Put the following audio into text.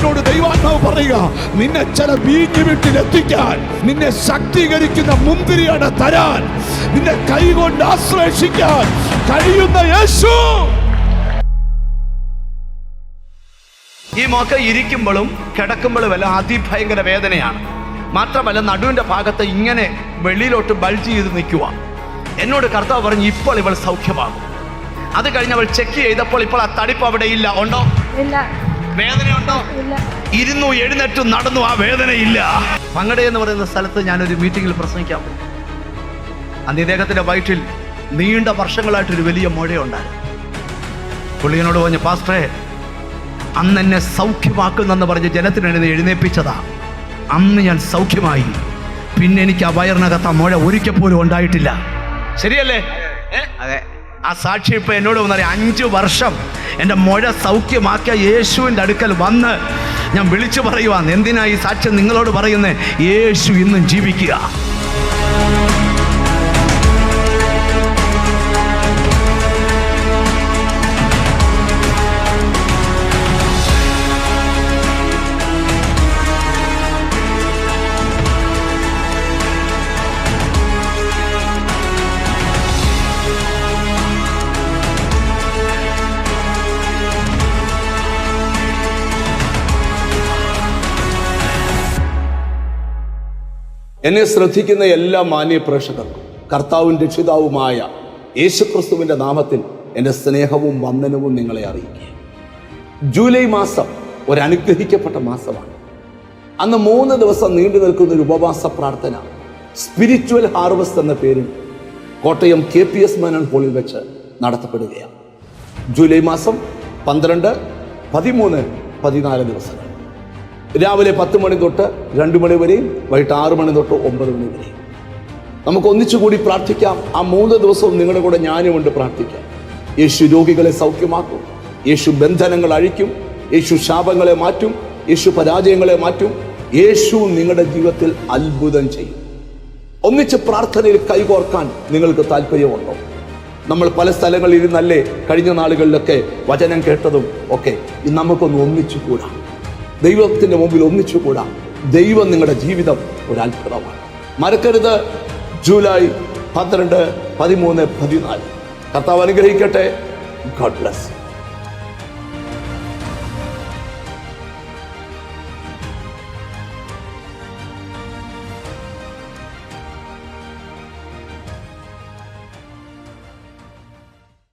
നിന്നോട് ദൈവാത്മാവ് പറയുക, നിന്നെ ചില വീഞ്ഞു വീട്ടിലെത്തിക്കാൻ, നിന്നെ ശക്തീകരിക്കുന്ന മുന്തിരിയാണ് തരാൻ, നിന്നെ കൈകൊണ്ട് ആശ്ലേഷിക്കാൻ കഴിയുന്ന യേശു. ഈ മോക്ക ഇരിക്കുമ്പോഴും കിടക്കുമ്പോഴും എല്ലാം അതിഭയങ്കര വേദനയാണ്. മാത്രമല്ല നടുവിൻ്റെ ഭാഗത്ത് ഇങ്ങനെ വെളിയിലോട്ട് ബൾജ് ചെയ്ത് നിൽക്കുക. എന്നോട് കർത്താവ് പറഞ്ഞു, ഇപ്പോൾ ഇവൾ സൗഖ്യമാകും. അത് കഴിഞ്ഞ് അവൾ ചെക്ക് ചെയ്തപ്പോൾ ഇപ്പോൾ ആ തടിപ്പ് അവിടെ ഇല്ല. ഉണ്ടോ? വേദനയുണ്ടോ? ഇരുന്നു എഴുന്നേറ്റ് നടന്നു, ആ വേദനയില്ല. പങ്കട എന്ന് പറയുന്ന സ്ഥലത്ത് ഞാനൊരു മീറ്റിങ്ങിൽ പ്രസംഗിക്കാൻ പോയി. അന്ന് ഇദ്ദേഹത്തിൻ്റെ വയറ്റിൽ നീണ്ട വർഷങ്ങളായിട്ടൊരു വലിയ മുഴയുണ്ടായിരുന്നു. പുള്ളിയോട് പറഞ്ഞു, പാസ്റ്ററെ, അന്ന് എന്നെ സൗഖ്യമാക്കുന്നെന്ന് പറഞ്ഞ് ജനത്തിനെഴുതി എഴുന്നേൽപ്പിച്ചതാ. അന്ന് ഞാൻ സൗഖ്യമായി. പിന്നെ എനിക്ക് ആ വയറിനകത്ത് ആ മുഴ ഒരിക്കൽ പോലും ഉണ്ടായിട്ടില്ല. ശരിയല്ലേ? അതെ. ആ സാക്ഷി ഇപ്പം എന്നോട് വന്നറിയാം, 5 വർഷം എൻ്റെ മുഴ സൗഖ്യമാക്കിയ യേശുവിൻ്റെ അടുക്കൽ വന്ന് ഞാൻ വിളിച്ചു പറയുവാന്ന്. എന്തിനാ ഈ സാക്ഷ്യം നിങ്ങളോട് പറയുന്നത്? യേശു ഇന്നും ജീവിക്കുക. എന്നെ ശ്രദ്ധിക്കുന്ന എല്ലാ മാന്യ പ്രേക്ഷകർക്കും കർത്താവും രക്ഷിതാവുമായ യേശുക്രിസ്തുവിൻ്റെ നാമത്തിൽ എൻ്റെ സ്നേഹവും വന്ദനവും നിങ്ങളെ അറിയിക്കുക. ജൂലൈ മാസം ഒരു അനുഗ്രഹിക്കപ്പെട്ട മാസമാണ്. അന്ന് 3 ദിവസം നീണ്ടു നിൽക്കുന്ന ഒരു ഉപവാസ പ്രാർത്ഥന സ്പിരിച്വൽ ഹാർവസ്റ്റ് എന്ന പേരിൽ കോട്ടയം KPS മേനോൻ ഹാളിൽ വെച്ച് നടത്തപ്പെടുകയാണ്. ജൂലൈ മാസം 12, 13, 14 ദിവസങ്ങൾ. രാവിലെ 10 മണി തൊട്ട് 2 മണി വരെയും വൈകിട്ട് 6 മണി തൊട്ട് 9 മണി വരെയും നമുക്ക് ഒന്നിച്ചുകൂടി പ്രാർത്ഥിക്കാം. ആ 3 ദിവസവും നിങ്ങളുടെ കൂടെ ഞാനുമുണ്ട് പ്രാർത്ഥിക്കാം. യേശു രോഗികളെ സൗഖ്യമാക്കും, യേശു ബന്ധനങ്ങൾ അഴിക്കും, യേശു ശാപങ്ങളെ മാറ്റും, യേശു പരാജയങ്ങളെ മാറ്റും, യേശു നിങ്ങളുടെ ജീവിതത്തിൽ അത്ഭുതം ചെയ്യും. ഒന്നിച്ച് പ്രാർത്ഥനയിൽ കൈകോർക്കാൻ നിങ്ങൾക്ക് താല്പര്യമുണ്ടോ? നമ്മൾ പല സ്ഥലങ്ങളിൽ ഇരുന്നല്ലേ കഴിഞ്ഞ നാളുകളിലൊക്കെ വചനം കേട്ടതും ഒക്കെ. നമുക്കൊന്ന് ഒന്നിച്ചു കൂടാം, ദൈവത്തിൻ്റെ മുമ്പിൽ ഒന്നിച്ചുകൂടാ. ദൈവം നിങ്ങളുടെ ജീവിതം ഒരു അത്ഭുതമാണ്. മറക്കരുത്, ജൂലൈ 12, 13, 14. കർത്താവ് അനുഗ്രഹിക്കട്ടെ. God bless.